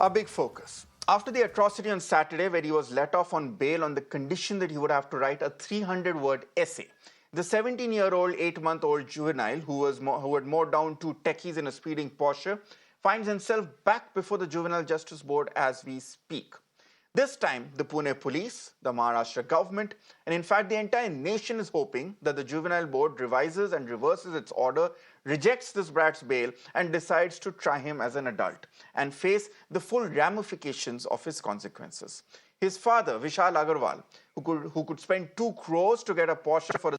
Our big focus. After the atrocity on Saturday, where he was let off on bail on the condition that he would have to write a 300-word essay, the 17-year-old, 8-month-old juvenile who had mowed down two techies in a speeding Porsche finds himself back before the Juvenile Justice Board as we speak. This time, the Pune police, the Maharashtra government, and in fact the entire nation is hoping that the Juvenile Board revises and reverses its order, rejects this brat's bail, and decides to try him as an adult and face the full ramifications of his consequences. His father, Vishal Agarwal, who could spend 2 crores to get a Porsche for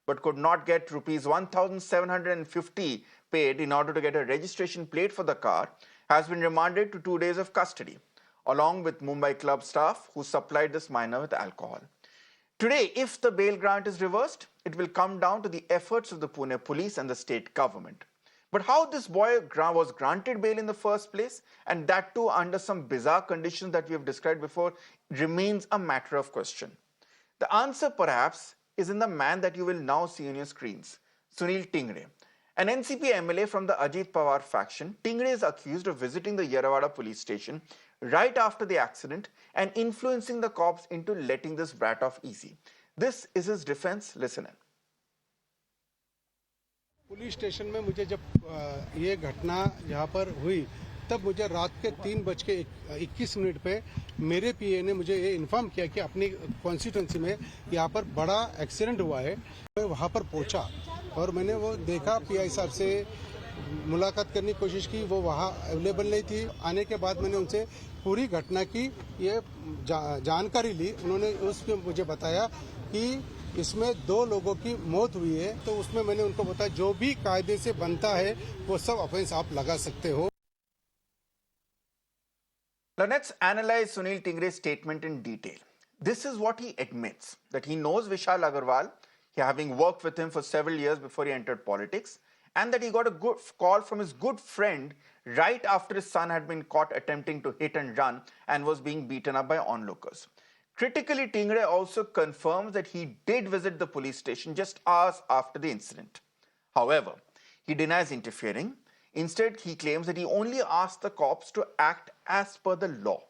but could not get rupees 1,750 paid in order to get a registration plate for the car, has been remanded to 2 days of custody, along with Mumbai club staff who supplied this minor with alcohol. Today, if the bail grant is reversed, it will come down to the efforts of the Pune police and the state government. But how this boy was granted bail in the first place, and that too under some bizarre conditions that we have described before, remains a matter of question. The answer perhaps is in the man that you will now see on your screens, Sunil Tingre. An NCP MLA from the Ajit Pawar faction, Tingre is accused of visiting the Yerawada police station right after the accident and influencing the cops into letting this brat off easy. This is his defense. Listen in. Police station में मुझे जब ये घटना यहाँ पर हुई, तब मुझे रात के 3:21 पे मेरे पीए ने मुझे ये इन्फॉर्म किया कि अपनी कॉन्स्टिट्यूंसी में यहाँ पर बड़ा एक्सीडेंट हुआ है। मैं वहाँ पर पहुँचा और मैंने वो देखा, पीआई साहब से मुलाकात करने की कोशिश की, वो वहाँ अवेलेबल नहीं थी। आने के बाद मैंने उनसे पूरी घटना की ये जानकारी ली। उन्होंने उसमें मुझे बताया कि इसमें 2 लोगों की मौत हुई है, तो उसमें मैंने उनको बताया जो भी कायदे से बनता है वो सब ऑफेंस आप लगा सकते हो। Now let's analyze Sunil Tingre's statement in detail. This is what he admits, that he knows Vishal Agarwal, having worked with him for several years before he entered politics, and that he got a good call from his good friend right after his son had been caught attempting to hit and run and was being beaten up by onlookers. Critically, Tingre also confirms that he did visit the police station just hours after the incident. However, he denies interfering. Instead, he claims that he only asked the cops to act as per the law.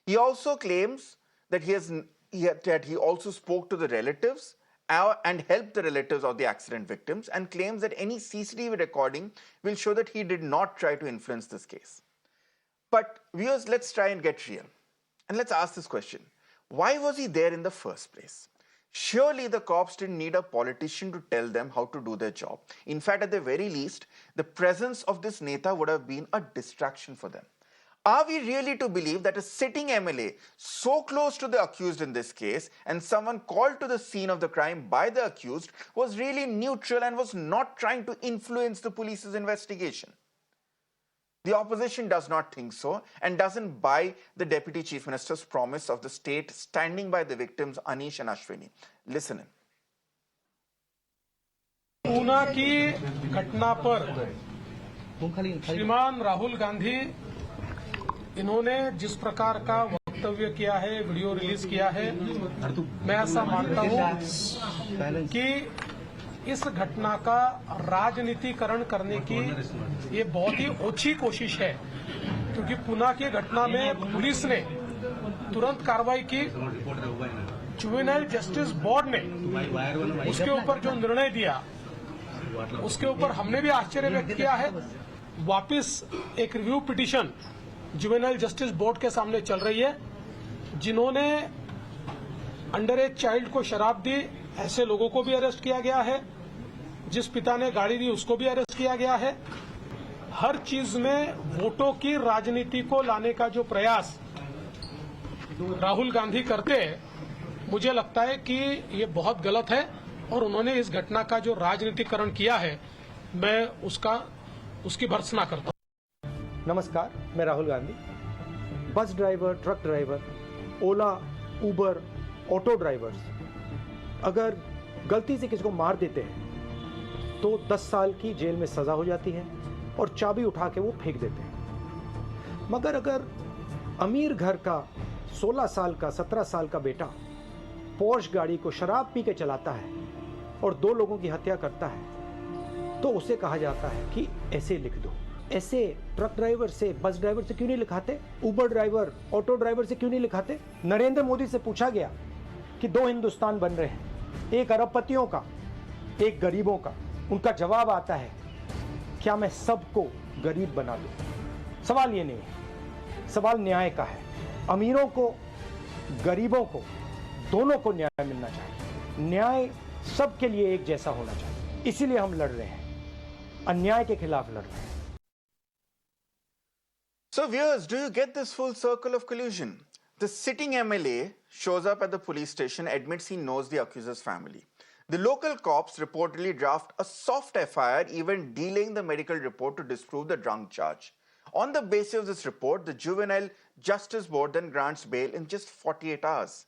He also claims that he also spoke to the relatives and helped the relatives of the accident victims, and claims that any CCTV recording will show that he did not try to influence this case. But viewers, let's try and get real. And let's ask this question. Why was he there in the first place? Surely the cops didn't need a politician to tell them how to do their job. In fact, at the very least, the presence of this Neta would have been a distraction for them. Are we really to believe that a sitting MLA so close to the accused in this case, and someone called to the scene of the crime by the accused, was really neutral and was not trying to influence the police's investigation? The opposition does not think so and doesn't buy the Deputy Chief Minister's promise of the state standing by the victims Anish and Ashwini. Listen in. Poona की घटना पर श्रीमान राहुल गांधी इन्होंने जिस प्रकार का वक्तव्य किया है, वीडियो रिलीज किया है, मैं ऐसा मानता हूं कि इस घटना का राजनीतिकरण करने की ये बहुत ही ओछी कोशिश है, क्योंकि पुणे की घटना में पुलिस ने तुरंत कार्रवाई की। जुवेनाइल जस्टिस बोर्ड ने उसके ऊपर जो निर्णय दिया, उसके ऊपर हमने भी आश्चर्य व्यक्त किया है। वापस एक review petition juvenile justice board के सामने चल रही है। जिन्होंने अंडर एज चाइल्ड को शराब दी, ऐसे लोगों को भी अरेस्ट किया गया है। जिस पिता ने गाड़ी दी, उसको भी अरेस्ट किया गया है। हर चीज में वोटों की राजनीति को लाने का जो प्रयास राहुल गांधी करते हैं, मुझे लगता है कि ये बहुत गलत है, और उन्होंने इस घटना का जो राजनीतिकरण किया है, मैं उसकी भर्त्सना करता हूं। नमस्कार, मैं Rahul Gandhi. Bus driver, truck driver, Ola, Uber, auto drivers अगर गलती से किसी को मार देते हैं तो 10 साल की जेल में सजा हो जाती है और चाबी उठा के वो फेंक देते हैं। मगर अगर अमीर घर का 16 साल का 17 साल का बेटा पोर्श गाड़ी को शराब पी के चलाता है और 2 लोगों की हत्या करता है, तो उसे कहा जाता है कि ऐसे लिख दो। ऐसे ट्रक ड्राइवर से, बस ड्राइवर से क्यों नहीं लिखाते? उबर ड्राइवर, ऑटो ड्राइवर से क्यों नहीं लिखाते? नरेंद्र मोदी से पूछा गया कि 2 हिंदुस्तान बन रहे हैं, एक अरबपतियों का, एक गरीबों का। उनका जवाब आता है, क्या मैं सबको गरीब बना दूं? सवाल ये नहीं है, सवाल न्याय का है। अमीरों को, गरीबों को, दोनों को न्याय मिलना चाहिए। न्याय सबके लिए एक जैसा होना चाहिए। इसीलिए हम लड़ रहे हैं, अन्याय के खिलाफ लड़ रहे हैं। So viewers, do you get this full circle of collusion? The sitting MLA shows up at the police station, admits he knows the accuser's family. The local cops reportedly draft a soft FIR, even delaying the medical report to disprove the drunk charge. On the basis of this report, the Juvenile Justice Board then grants bail in just 48 hours.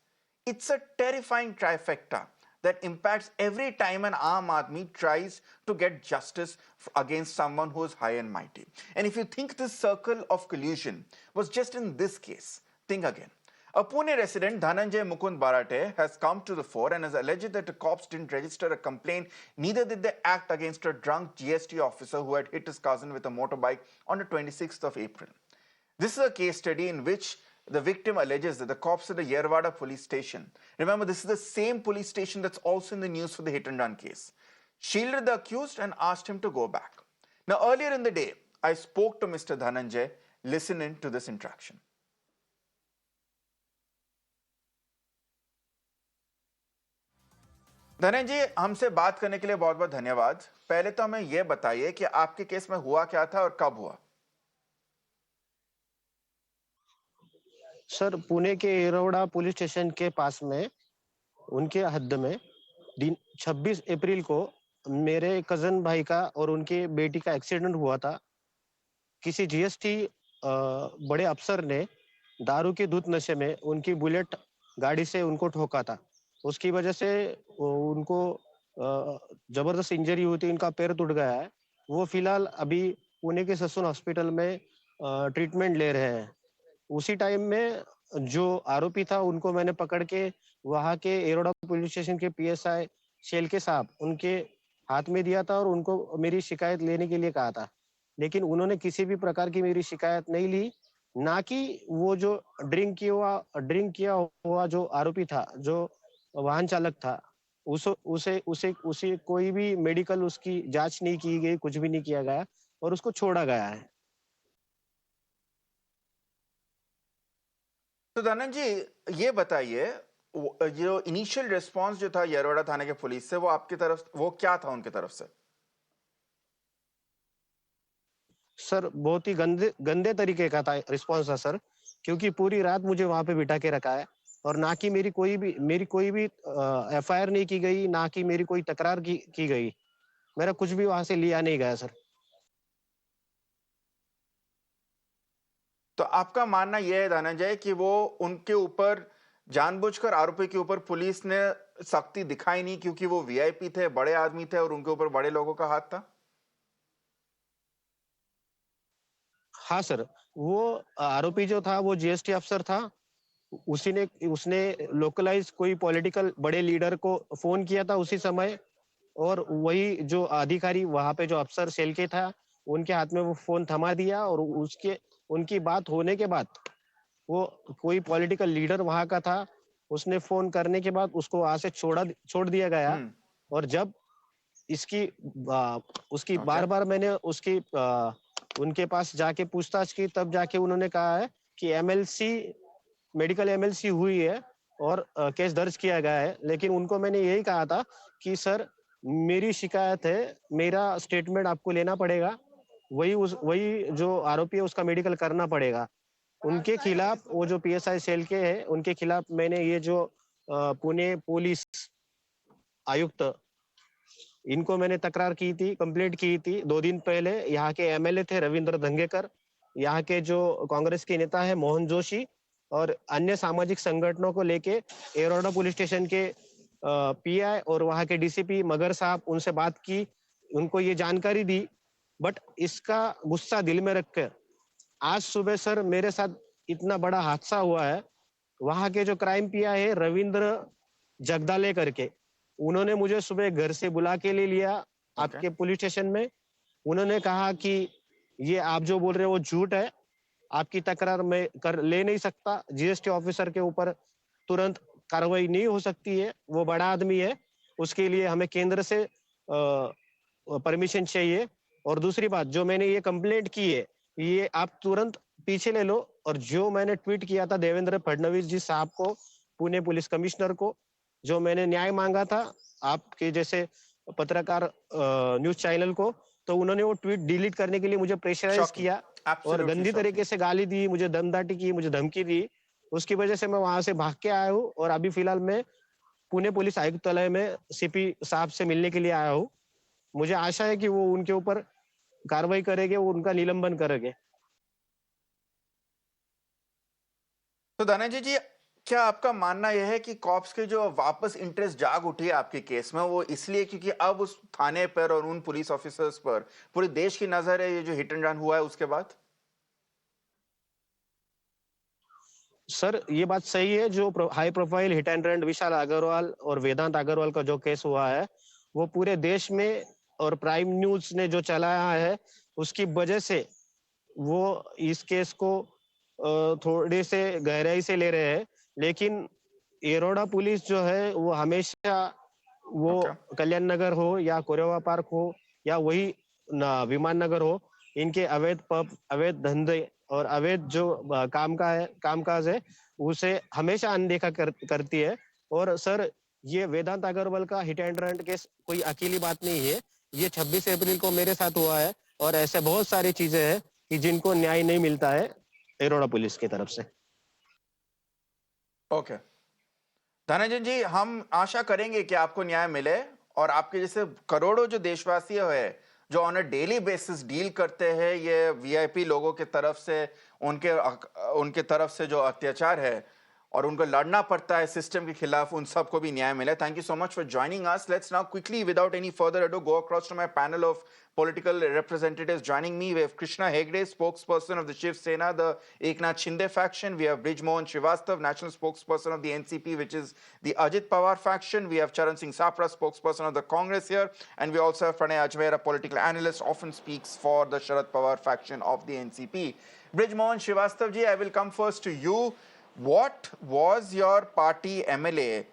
It's a terrifying trifecta that impacts every time an Aam Aadmi tries to get justice against someone who is high and mighty. And if you think this circle of collusion was just in this case, think again. A Pune resident, Dhananjay Mukund Barate, has come to the fore and has alleged that the cops didn't register a complaint, neither did they act against a drunk GST officer who had hit his cousin with a motorbike on the 26th of April. This is a case study in which the victim alleges that the cops at the Yerwada police station, remember this is the same police station that's also in the news for the hit and run case, shielded the accused and asked him to go back. Now earlier in the day, I spoke to Mr. Dhananjay. Listen in to this interaction. Dhananjay, हमसे बात करने के लिए बहुत बहुत धन्यवाद। पहले तो हमें यह बताइए कि आपके केस में हुआ क्या था और कब हुआ? सर, पुणे के एरोड़ा पुलिस स्टेशन के पास में उनके हद में 26 अप्रैल को मेरे कजन भाई का और उनके बेटी का एक्सीडेंट हुआ था। किसी जीएसटी बड़े अफसर ने दारू के धुत नशे में उनकी बुलेट गाड़ी से उनको ठोका था। उसकी वजह से उनको जबरदस्त इंजरी हुई थी, उनका पैर टूट गया है। वो फिलहाल अभी पुणे के ससुन हॉस्पिटल में ट्रीटमेंट ले रहे हैं। उसी टाइम में जो आरोपी था उनको मैंने पकड़ के वहां के एरोड़ा पुलिस स्टेशन के पीएसआई शेलके साहब उनके हाथ में दिया था और उनको मेरी शिकायत लेने के लिए कहा था, लेकिन उन्होंने किसी भी प्रकार की मेरी शिकायत नहीं ली। ना कि वो जो ड्रिंक किया हुआ जो आरोपी था, जो वाहन चालक था, उसे कोई भी मेडिकल उसकी जांच नहीं की गई, कुछ भी नहीं किया गया और उसको छोड़ा गया है। तो धनंजय, ये बताइए, जो इनिशियल रिस्पांस जो था येरवड़ा थाने के पुलिस से, वो आपकी तरफ, वो क्या था उनकी तरफ से? सर, बहुत ही गंदे तरीके का था रिस्पांस था सर, क्योंकि पूरी रात मुझे वहां पे बिठा के रखा है और ना कि मेरी कोई भी एफआईआर नहीं की गई, ना कि मेरी कोई तकरार की गई। मेरा कुछ भी वहां से लिया नहीं गया सर। तो आपका मानना यह है धनंजय कि वो उनके ऊपर जानबूझकर, आरोपी के ऊपर पुलिस ने सख्ती दिखाई नहीं क्योंकि वो वीआईपी थे, बड़े आदमी थे और उनके ऊपर बड़े लोगों का हाथ था? हाँ सर, वो आरोपी जो था वो जीएसटी अफसर था। उसने लोकलाइज कोई पॉलिटिकल बड़े लीडर को फोन किया था उसी समय, और वही जो अधिकारी वहां पे जो अफसर सेल के था उनके हाथ में वो फोन थमा दिया और उनकी बात होने के बाद वो कोई पॉलिटिकल लीडर वहां का था, उसने फोन करने के बाद उसको वहां से छोड़ दिया गया। और जब उसकी बार मैंने उनके पास जाके पूछताछ की, तब जाके उन्होंने कहा है कि मेडिकल एमएलसी हुई है और केस दर्ज किया गया है। लेकिन उनको मैंने यही कहा था कि सर, मेरी शिकायत है, मेरा स्टेटमेंट आपको लेना पड़ेगा, वही जो आरोपी है उसका मेडिकल करना पड़ेगा। उनके खिलाफ, वो जो पीएसआई सेल के है उनके खिलाफ मैंने ये जो पुणे पुलिस आयुक्त, इनको मैंने तकरार की थी, कंप्लेंट की थी 2 दिन पहले। यहाँ के एमएलए थे रविंद्र धंगेकर, यहाँ के जो कांग्रेस के नेता है मोहन जोशी और अन्य सामाजिक संगठनों को लेके एरोड़ा पुलिस स्टेशन के पीआई और वहाँ के डीसीपी मगर साहब, उनसे बात की, उनको ये जानकारी दी। बट इसका गुस्सा दिल में रखकर आज सुबह सर मेरे साथ इतना बड़ा हादसा हुआ है। वहाँ के जो क्राइम पीआई है रविंद्र जगदाले करके, उन्होंने मुझे सुबह घर से बुला के ले लिया आपके पुलिस स्टेशन में। उन्होंने कहा कि ये आप जो बोल रहे हो वो झूठ है। आपकी तकरार मैं ले नहीं सकता। जीएसटी ऑफिसर के ऊपर तुरंत कार्रवाई नहीं हो सकती है, वो बड़ा आदमी है, उसके लिए हमें केंद्र से परमिशन चाहिए। और दूसरी बात, जो मैंने ये कंप्लेंट की है, ये आप तुरंत पीछे ले लो। और जो मैंने ट्वीट किया था देवेंद्र फडणवीस जी साहब को, पुणे पुलिस कमिश्नर को, जो मैंने न्याय मांगा था आपके जैसे पत्रकार न्यूज चैनल को, तो उन्होंने वो ट्वीट डिलीट करने के लिए मुझे प्रेशराइज Shocking. किया और Absolutely गंदी shocking. तरीके से गाली दी, मुझे दमदाटी की, मुझे धमकी दी। उसकी वजह से मैं वहां से भाग के आया हूँ और अभी फिलहाल मैं पुणे पुलिस आयुक्तालय में सीपी साहब से मिलने के लिए आया हूँ। मुझे आशा है कि वो उनके ऊपर कार्रवाई करेंगे, वो उनका निलंबन करेंगे। तो धनंजय जी, क्या आपका मानना यह है कि कॉप्स के जो वापस इंटरेस्ट जाग उठी है आपके केस में, वो इसलिए क्योंकि अब उस थाने पर और उन पुलिस ऑफिसर्स पर पूरे देश की नजर है, ये जो हिट एंड रन हुआ है उसके बाद? सर, ये बात सही है। जो high profile hit and run Vishal Agarwal और वेदांत अग्रवाल का जो केस हुआ है, वो पूरे देश में और प्राइम न्यूज ने जो चलाया है, उसकी वजह से वो इस केस को थोड़े से गहराई से ले रहे हैं। लेकिन येरोडा पुलिस जो है वो हमेशा, वो कल्याण नगर हो या कोरेवा पार्क हो या वही विमान नगर हो, इनके अवैध पब, अवैध धंधे और अवैध जो कामकाज है, उसे हमेशा अनदेखा करती है। और सर, ये वेदांत अग्रवाल का हिट एंड रन केस कोई अकेली बात नहीं है। ये 26 अप्रैल को मेरे साथ हुआ है और ऐसे बहुत सारी चीजें हैं कि जिनको न्याय नहीं मिलता है येरोडा पुलिस की तरफ से। ओके धनंजय जी, हम आशा करेंगे कि आपको न्याय मिले और आपके जैसे करोड़ों जो देशवासी है जो on a daily basis deal करते हैं ये वीआईपी लोगों के तरफ से, उनके तरफ से जो अत्याचार है और उनको लड़ना पड़ता है सिस्टम के खिलाफ, उन सबको भी न्याय मिले। Thank you so much for joining us. Let's now quickly without any further ado go across to my panel of political representatives. Joining me, we have Krishna Hegde, spokesperson of the Shiv Sena, the Eknath Shinde faction. We have Brijmohan Srivastava, national spokesperson of the NCP, which is the Ajit Pawar faction. We have Charan Singh Sapra, spokesperson of the Congress here. And we also have Pranay Ajmer, a political analyst, often speaks for the Sharad Pawar faction of the NCP. Brijmohan Srivastava ji, I will come first to you. What was your party MLA,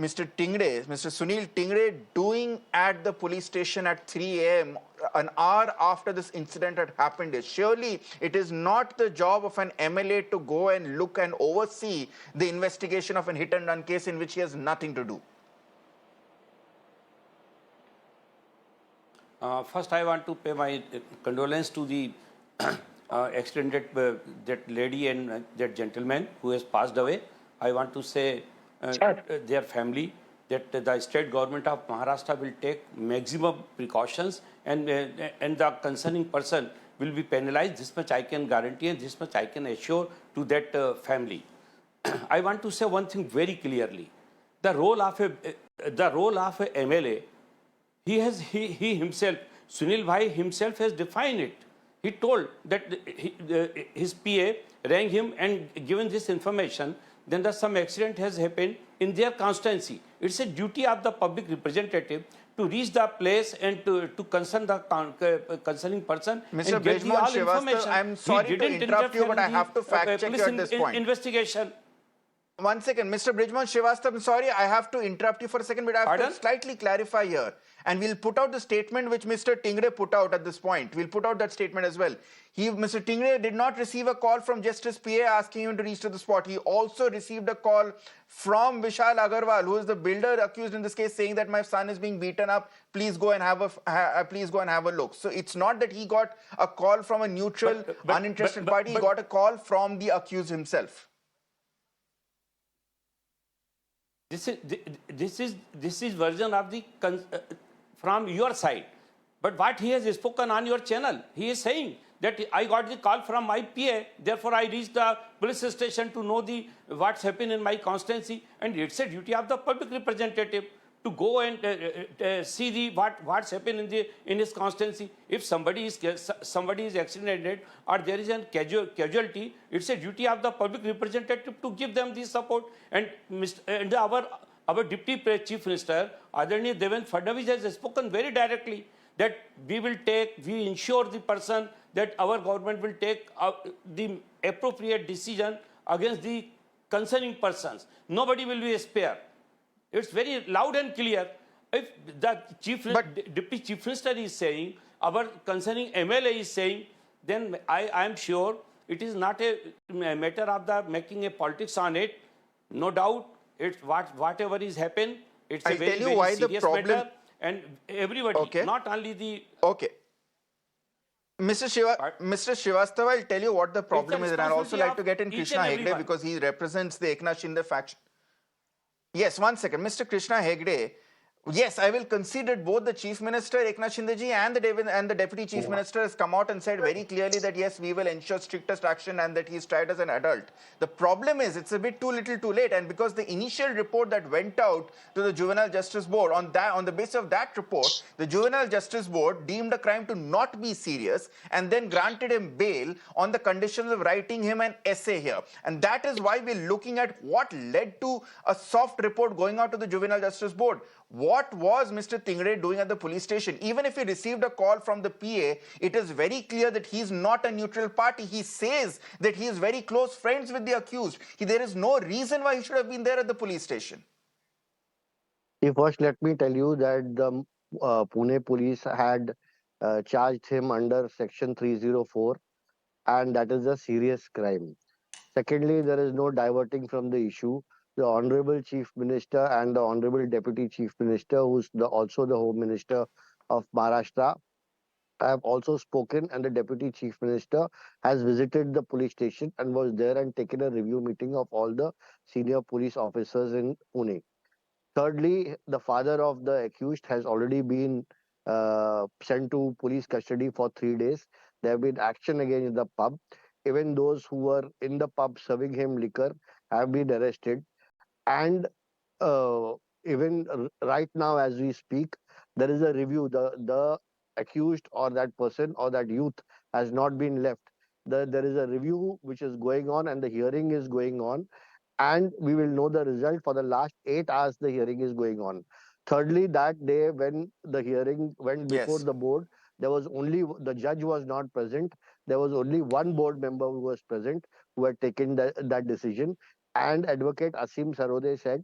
Mr. Tingre, Mr. Sunil Tingre, doing at the police station at 3 a.m., an hour after this incident had happened? Surely it is not the job of an MLA to go and look and oversee the investigation of a hit and run case in which he has nothing to do. First, I want to pay my condolence to the extended that lady and that gentleman who has passed away. I want to say their family that the state government of Maharashtra will take maximum precautions and the concerning person will be penalized. This much I can guarantee and this much I can assure to that family. I want to say one thing very clearly. The role of a MLA, he himself, Sunil Bhai himself has defined it. He told that his PA rang him and given this information, then some accident has happened in their constituency. It's a duty of the public representative to reach the place and to concern the concerning person. Mr. Brijmohan Srivastava, I'm sorry to interrupt you, but I have to fact check you at this point. Investigation. One second, Mr. Brijmohan Srivastava, I'm sorry, I have to interrupt you for a second, but I have to slightly clarify here. And we'll put out the statement which Mr. Tingre put out at this point. We'll put out that statement as well. Mr. Tingre did not receive a call from Justice PA asking him to reach to the spot. He also received a call from Vishal Agarwal, who is the builder accused in this case, saying that my son is being beaten up. Please go and have a look. So it's not that he got a call from a neutral, uninterested party. He got a call from the accused himself. This is version of the from your side, but what he has spoken on your channel, he is saying that I got the call from my PA, therefore I reached the police station to know what's happened in my constituency, and it's a duty of the public representative to go and see what's happened in his constituency. If somebody is accidented or there is a casualty, it's a duty of the public representative to give them the support. And our Deputy Chief Minister, Adharaniya Devendra Fadnavis, has spoken very directly that we ensure the person that our government will take the appropriate decision against the concerning persons. Nobody will be spared. It's very loud and clear. If the Deputy Chief Minister is saying, our concerning MLA is saying, then I am sure it is not a matter of the making a politics on it. No doubt, it's whatever is happened, it's a very, very serious matter. And everybody, not only the... Okay. Mr. Srivastava, I'll tell you what the problem is, and I'd also like to get in Krishna Hegde because he represents the Eknath Shinde faction. Yes, one second. Mr. Krishna Hegde, yes, I will concede that both the Chief Minister, Eknath Shindeji, and the Deputy Chief Minister has come out and said very clearly that yes, we will ensure strictest action and that he is tried as an adult. The problem is it's a bit too little too late, and because the initial report that went out to the Juvenile Justice Board, on the basis of that report, the Juvenile Justice Board deemed a crime to not be serious and then granted him bail on the conditions of writing him an essay here. And that is why we're looking at what led to a soft report going out to the Juvenile Justice Board. What was Mr. Tingre doing at the police station? Even if he received a call from the PA, it is very clear that he's not a neutral party. He says that he is very close friends with the accused. There is no reason why he should have been there at the police station. First, let me tell you that the Pune police had charged him under Section 304, and that is a serious crime. Secondly, there is no diverting from the issue. The Honorable Chief Minister and the Honorable Deputy Chief Minister, who's also the Home Minister of Maharashtra, have also spoken, and the Deputy Chief Minister has visited the police station and was there and taken a review meeting of all the senior police officers in Pune. Thirdly, the father of the accused has already been sent to police custody for 3 days. There have been action against the pub. Even those who were in the pub serving him liquor have been arrested. And even right now, as we speak, there is a review. The accused or that person or that youth has not been left. There is a review which is going on, and the hearing is going on. And we will know the result. For the last 8 hours, the hearing is going on. Thirdly, that day when the hearing went before the board, the judge was not present. There was only one board member who was present, who had taken that decision. And Advocate Asim Sarode said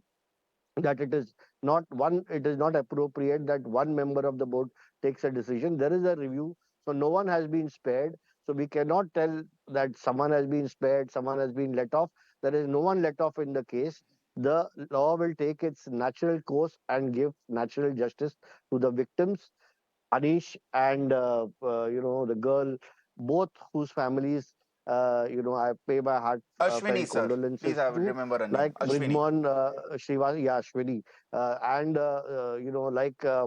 that it is not appropriate that one member of the board takes a decision. There is a review, so no one has been spared. So we cannot tell that someone has been spared, someone has been let off. There is no one let off in the case. The law will take its natural course and give natural justice to the victims, Anish and the girl, both whose families I pay my heartfelt condolences. Please, I will remember her name. Like Brijmohan Srivastava, Ashwini, and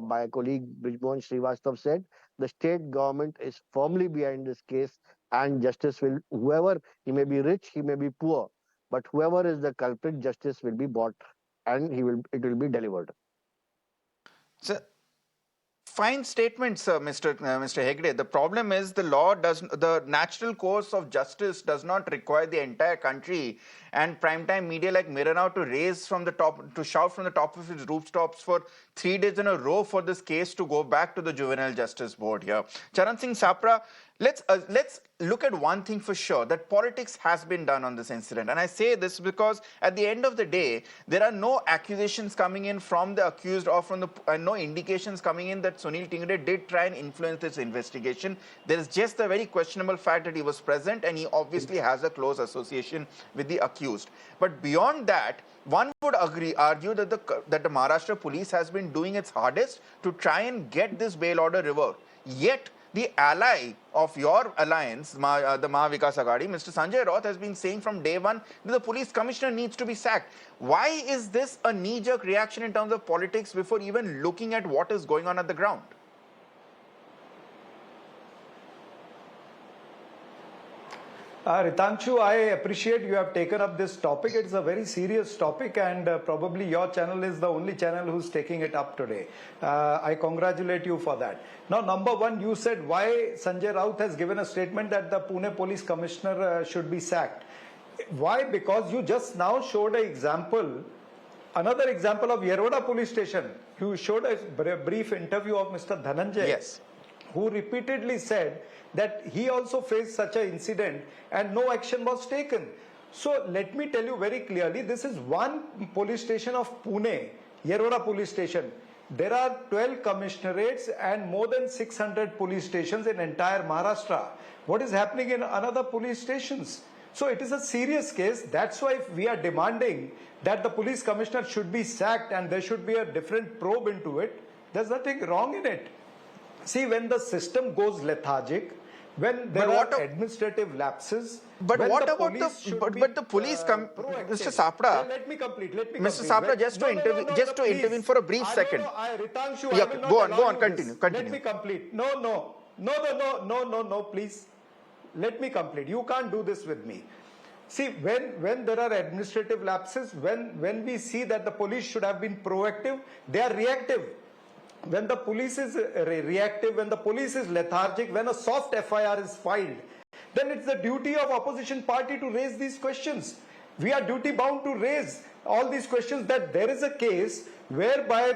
my colleague Brijmohan Srivastava said, the state government is firmly behind this case, and justice will, whoever, he may be rich, he may be poor, but whoever is the culprit, justice will be bought, and it will be delivered. Sir, fine statement, sir, Mr. Hegde. The problem is the natural course of justice does not require the entire country and primetime media like Mirror Now to shout from the top of its rooftops for 3 days in a row for this case to go back to the Juvenile Justice Board here. Charan Singh Sapra, let's look at one thing for sure, that politics has been done on this incident. And I say this because at the end of the day, there are no accusations coming in from the accused or from no indications coming in that Sunil Tingre did try and influence this investigation. There is just the very questionable fact that he was present and he obviously has a close association with the accused. But beyond that, one would argue that the Maharashtra police has been doing its hardest to try and get this bail order revoked. Yet, the ally of your alliance, the Maha Vikas Aghadi, Mr. Sanjay Raut, has been saying from day one that the police commissioner needs to be sacked. Why is this a knee-jerk reaction in terms of politics before even looking at what is going on at the ground? Ritangshu, I appreciate you have taken up this topic. It's a very serious topic, and probably your channel is the only channel who's taking it up today. I congratulate you for that. Now, number one, you said why Sanjay Raut has given a statement that the Pune Police Commissioner should be sacked. Why? Because you just now showed an example, another example of Yeroda Police Station. You showed a brief interview of Mr. Dhananjay. Yes. who repeatedly said that he also faced such an incident and no action was taken. So let me tell you very clearly, this is one police station of Pune, Yeroda police station. There are 12 commissionerates and more than 600 police stations in entire Maharashtra. What is happening in another police stations? So it is a serious case. That's why we are demanding that the police commissioner should be sacked and there should be a different probe into it. There's nothing wrong in it. See, when the system goes lethargic, when there are administrative lapses, but when what the about police the should but, be, but the police proactive. Mr. Sapra, Let me complete. Mr. Sapra, just to intervene for a brief second. Ritangshu, Yeah, I will not go on, allow you continue. Let me complete. No, please. Let me complete. You can't do this with me. See, when there are administrative lapses, when we see that the police should have been proactive, they are reactive. When the police is reactive, when the police is lethargic, when a soft FIR is filed, then it's the duty of opposition party to raise these questions. We are duty bound to raise all these questions, that there is a case whereby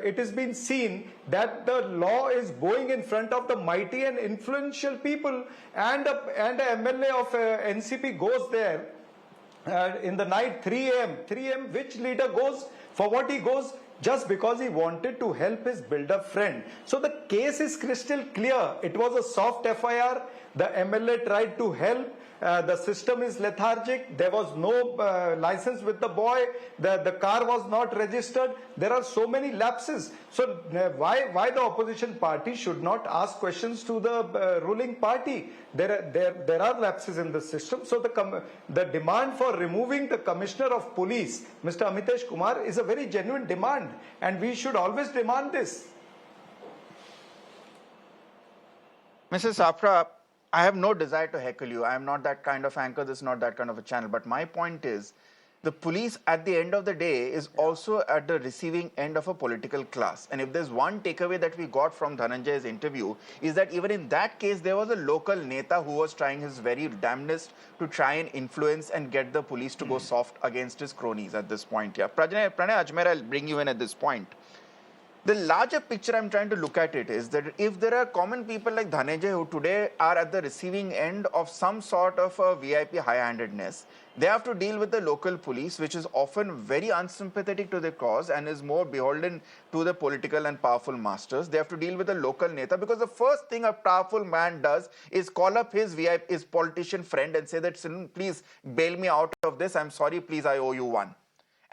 it has been seen that the law is going in front of the mighty and influential people, and a MLA of NCP goes there in the night, 3 a.m. Which leader goes? For what he goes? Just because he wanted to help his builder friend. So the case is crystal clear. It was a soft FIR. The MLA tried to help. The system is lethargic. There was no license with the boy. The car was not registered. There are so many lapses. So why the opposition party should not ask questions to the ruling party? There are lapses in the system. So the demand for removing the commissioner of police, Mr. Amitesh Kumar, is a very genuine demand, and we should always demand this. Mrs. Sapra, I have no desire to heckle you. I am not that kind of anchor. This is not that kind of a channel. But my point is, the police at the end of the day is also at the receiving end of a political class. And if there's one takeaway that we got from Dhananjay's interview, is that even in that case, there was a local Neta who was trying his very damnedest to try and influence and get the police to go soft against his cronies at this point. Yeah, Pranay Ajmer, I'll bring you in at this point. The larger picture I'm trying to look at it is that if there are common people like Dhananjay who today are at the receiving end of some sort of a VIP high-handedness, they have to deal with the local police, which is often very unsympathetic to the cause and is more beholden to the political and powerful masters. They have to deal with the local Neta, because the first thing a powerful man does is call up his politician friend and say that, please bail me out of this. I'm sorry, please, I owe you one.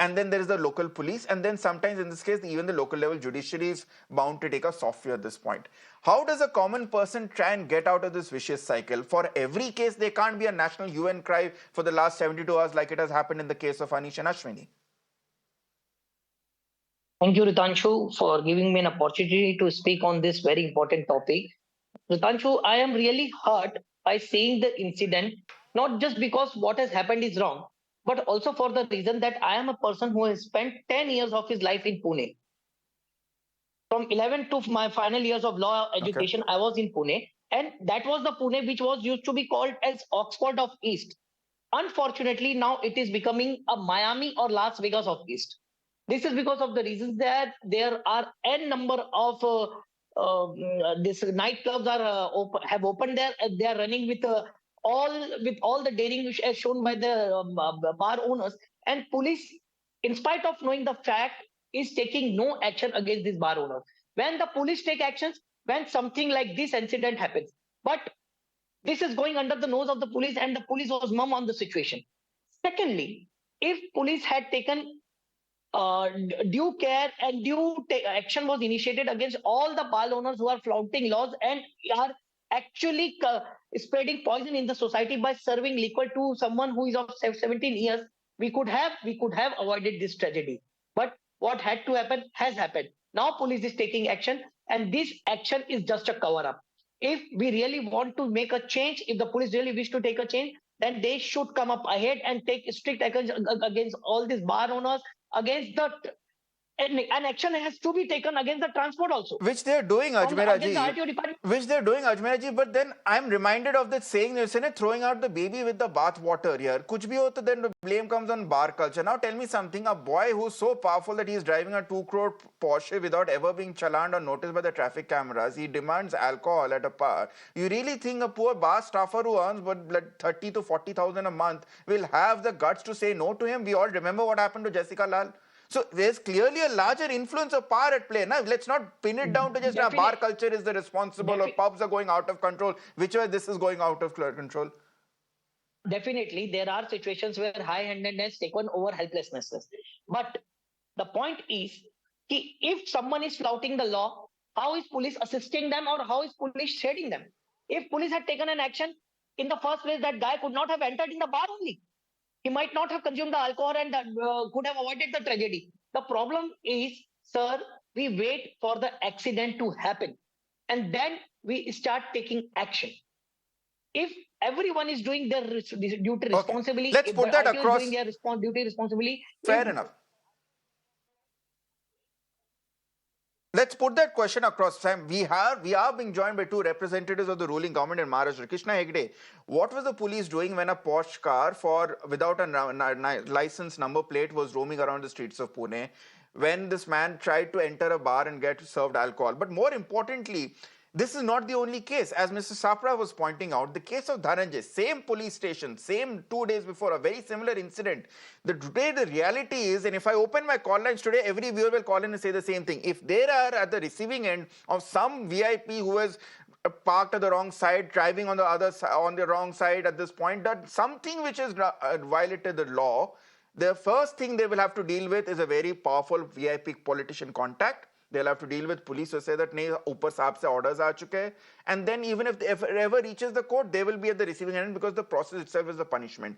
And then there is the local police, and then sometimes in this case, even the local level judiciary is bound to take a soft view at this point. How does a common person try and get out of this vicious cycle? For every case, there can't be a national hue and cry for the last 72 hours like it has happened in the case of Anish and Ashwini. Thank you, Ritangshu, for giving me an opportunity to speak on this very important topic. Ritangshu, I am really hurt by seeing the incident, not just because what has happened is wrong, but also for the reason that I am a person who has spent 10 years of his life in Pune. From 11 to my final years of law education, I was in Pune, and that was the Pune which was used to be called as Oxford of East. Unfortunately, now it is becoming a Miami or Las Vegas of East. This is because of the reasons that there are n number of these nightclubs have opened there. They are running with all the daring which as shown by the bar owners, and police, in spite of knowing the fact, is taking no action against these bar owners. When the police take actions, when something like this incident happens, but this is going under the nose of the police, and the police was mum on the situation. Secondly, if police had taken due care and action was initiated against all the bar owners who are flouting laws and are actually spreading poison in the society by serving liquor to someone who is of 17 years, we could have avoided this tragedy. But what had to happen has happened. Now police is taking action, and this action is just a cover-up. If we really want to make a change, if the police really wish to take a change, then they should come up ahead and take strict action against all these bar owners, against the an action has to be taken against the transport also. Which they're doing, Against the Ajmera ji. RTO department. Which they're doing, Ajmera ji. But then I'm reminded of that saying, throwing out the baby with the bath water here. Kuch bhi ho, to then the blame comes on bar culture. Now tell me something, a boy who's so powerful that he's driving a 2 crore Porsche without ever being challaned or noticed by the traffic cameras, he demands alcohol at a bar. You really think a poor bar staffer who earns but 30 to 40,000 a month will have the guts to say no to him? We all remember what happened to Jessica Lal. So there's clearly a larger influence of power at play. Now, let's not pin it down to just bar culture is the responsible or pubs are going out of control, which way this is going out of control. Definitely, there are situations where high-handedness taken over helplessness. But the point is, if someone is flouting the law, how is police assisting them or how is police shading them? If police had taken an action, in the first place, that guy could not have entered in the bar only. He might not have consumed the alcohol and could have avoided the tragedy. The problem is, sir, we wait for the accident to happen and then we start taking action. If everyone is doing their duty responsibly, let's put that across. Doing their duty responsibly. Fair enough. Let's put that question across, Sam. We are being joined by two representatives of the ruling government in Maharashtra. Krishna Hegde, what was the police doing when a Porsche car without a license number plate was roaming around the streets of Pune, when this man tried to enter a bar and get served alcohol? But more importantly, this is not the only case. As Mr. Sapra was pointing out, the case of Dhananjay, same police station, same 2 days before, a very similar incident. Today, the reality is, and if I open my call lines today, every viewer will call in and say the same thing. If they are at the receiving end of some VIP who has parked at the wrong side, driving on the wrong side at this point, that something which has violated the law, the first thing they will have to deal with is a very powerful VIP politician contact. They'll have to deal with police who say that nahi, upar saab se orders aa chuke hai. And then even if it ever reaches the court, they will be at the receiving end because the process itself is the punishment.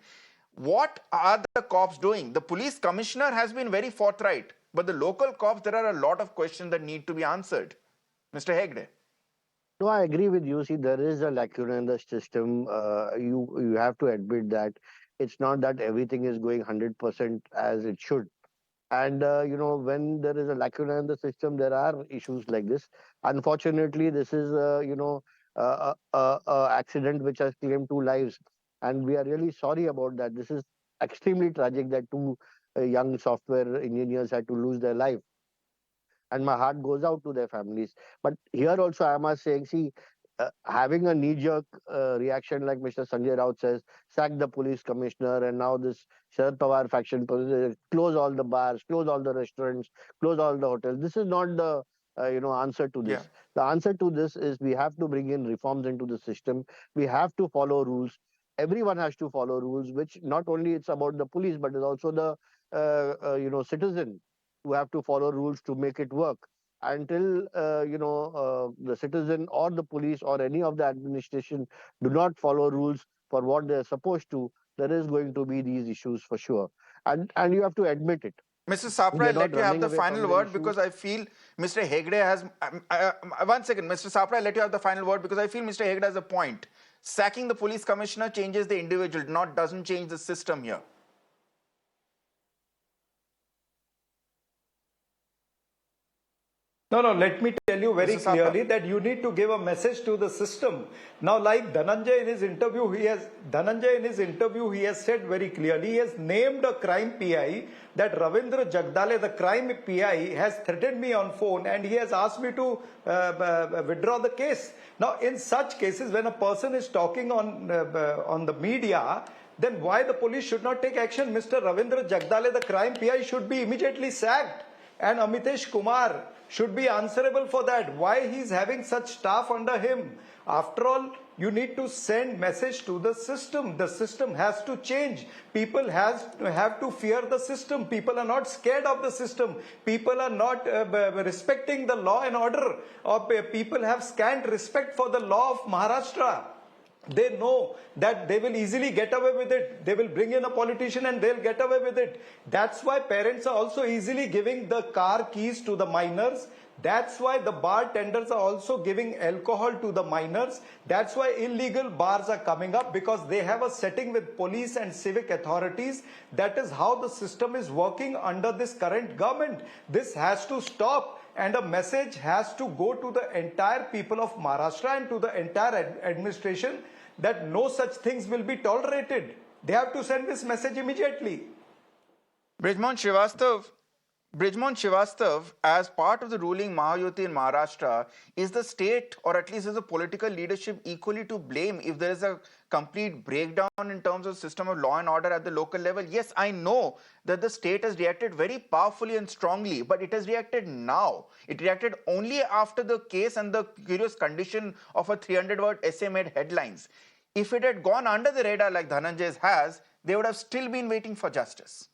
What are the cops doing? The police commissioner has been very forthright, but the local cops, there are a lot of questions that need to be answered. Mr. Hegde. No, I agree with you. See, there is a lacuna in the system. You have to admit that it's not that everything is going 100% as it should. And, when there is a lacuna in the system, there are issues like this. Unfortunately, this is, a accident which has claimed 2 lives. And we are really sorry about that. This is extremely tragic that 2 young software engineers had to lose their life. And my heart goes out to their families. But here also, I must say, see, having a knee-jerk reaction like Mr. Sanjay Raut says, sack the police commissioner, and now this Sharad Pawar faction, close all the bars, close all the restaurants, close all the hotels. This is not the answer to this. Yeah. The answer to this is we have to bring in reforms into the system. We have to follow rules. Everyone has to follow rules, which not only it's about the police, but it's also the citizen who have to follow rules to make it work. Until the citizen or the police or any of the administration do not follow rules for what they are supposed to, there is going to be these issues for sure. And you have to admit it. Mr. Sapra, I'll let you have the final word because I feel Mr. Hegde has... 1 second, Mr. Sapra, I'll let you have the final word because I feel Mr. Hegde has a point. Sacking the police commissioner changes the individual, doesn't change the system here. No, let me tell you very clearly that you need to give a message to the system. Now, like Dhananjay in his interview, he has said very clearly, he has named a crime PI that Ravindra Jagdale, the crime PI, has threatened me on phone and he has asked me to withdraw the case. Now, in such cases, when a person is talking on the media, then why the police should not take action? Mr. Ravindra Jagdale, the crime PI, should be immediately sacked. And Amitesh Kumar should be answerable for that. Why he's having such staff under him? After all, you need to send message to the system. The system has to change. People have to fear the system. People are not scared of the system. People are not respecting the law and order. Or people have scant respect for the law of Maharashtra. They know that they will easily get away with it. They will bring in a politician and they'll get away with it. That's why parents are also easily giving the car keys to the minors. That's why the bartenders are also giving alcohol to the minors. That's why illegal bars are coming up, because they have a setting with police and civic authorities. That is how the system is working under this current government. This has to stop. And a message has to go to the entire people of Maharashtra and to the entire administration that no such things will be tolerated. They have to send this message immediately. Brijmohan Srivastava, as part of the ruling Mahayuti in Maharashtra, is the state, or at least is the political leadership, equally to blame if there is a complete breakdown in terms of system of law and order at the local level? Yes, I know that the state has reacted very powerfully and strongly, but it has reacted now. It reacted only after the case and the curious condition of a 300-word essay made headlines. If it had gone under the radar like Dhananjay's has, they would have still been waiting for justice.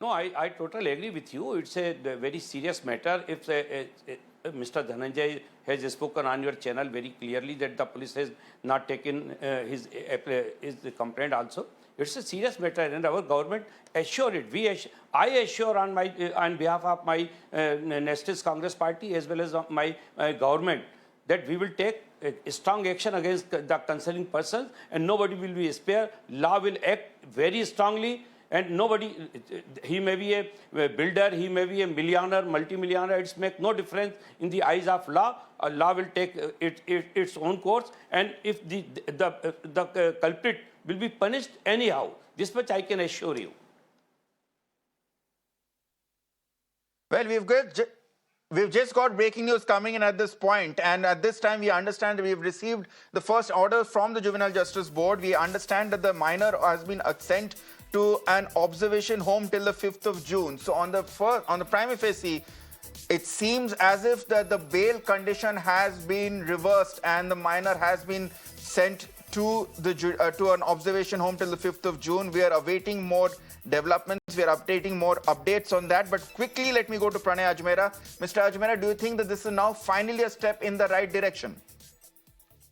No, I totally agree with you. It's a very serious matter. If Mr. Dhananjay has spoken on your channel very clearly that the police has not taken his complaint also, it's a serious matter, and our government assure it. I assure on behalf of my Nestis Congress Party as well as my government that we will take strong action against the concerning persons, and nobody will be spared. Law will act very strongly. And nobody, he may be a builder, he may be a millionaire, multimillionaire, it makes no difference in the eyes of law. Law will take its own course, and if the culprit will be punished anyhow. This much I can assure you. Well, we've just got breaking news coming in at this point, and at this time we understand that we've received the first order from the Juvenile Justice Board. We understand that the minor has been sent to an observation home till the 5th of June. So on the prima facie, it seems as if that the bail condition has been reversed and the minor has been sent to an observation home till the 5th of June. We are awaiting more developments. We are updating more updates on that. But quickly, let me go to Pranay Ajmera. Mr. Ajmera, do you think that this is now finally a step in the right direction?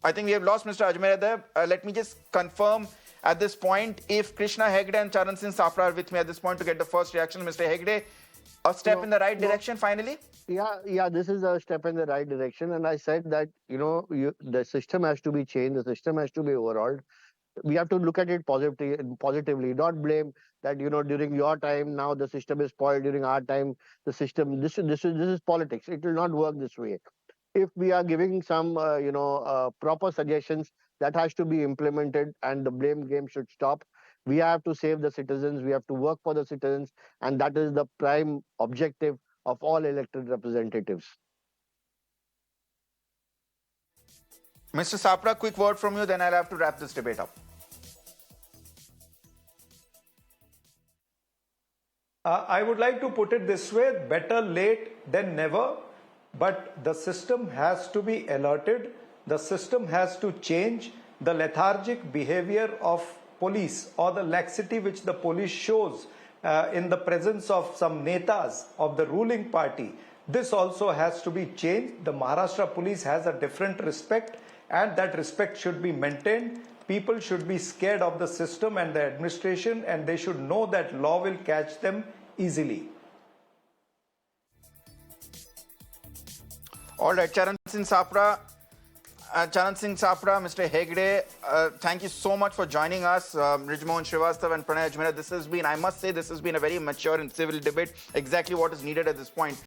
I think we have lost Mr. Ajmera there. Let me just confirm at this point if Krishna Hegde and Charan Singh Sapra are with me at this point to get the first reaction. Mr. Hegde, a step in the right direction finally? Yeah, this is a step in the right direction. And I said that, the system has to be changed. The system has to be overhauled. We have to look at it positively, not blame that, during your time, now the system is spoiled. During our time, the system, this is politics. It will not work this way. If we are giving some, proper suggestions, that has to be implemented and the blame game should stop. We have to save the citizens. We have to work for the citizens. And that is the prime objective of all elected representatives. Mr. Sapra, quick word from you, then I'll have to wrap this debate up. I would like to put it this way, better late than never, but the system has to be alerted. The system has to change. The lethargic behavior of police or the laxity which the police shows in the presence of some netas of the ruling party, this also has to be changed. The Maharashtra police has a different respect, and that respect should be maintained. People should be scared of the system and the administration, and they should know that law will catch them easily. All right, Charan Singh Sapra, Mr. Hegde, thank you so much for joining us. Brijmohan Srivastava and Pranay Ajmera, this has been, I must say, this has been a very mature and civil debate, exactly what is needed at this point.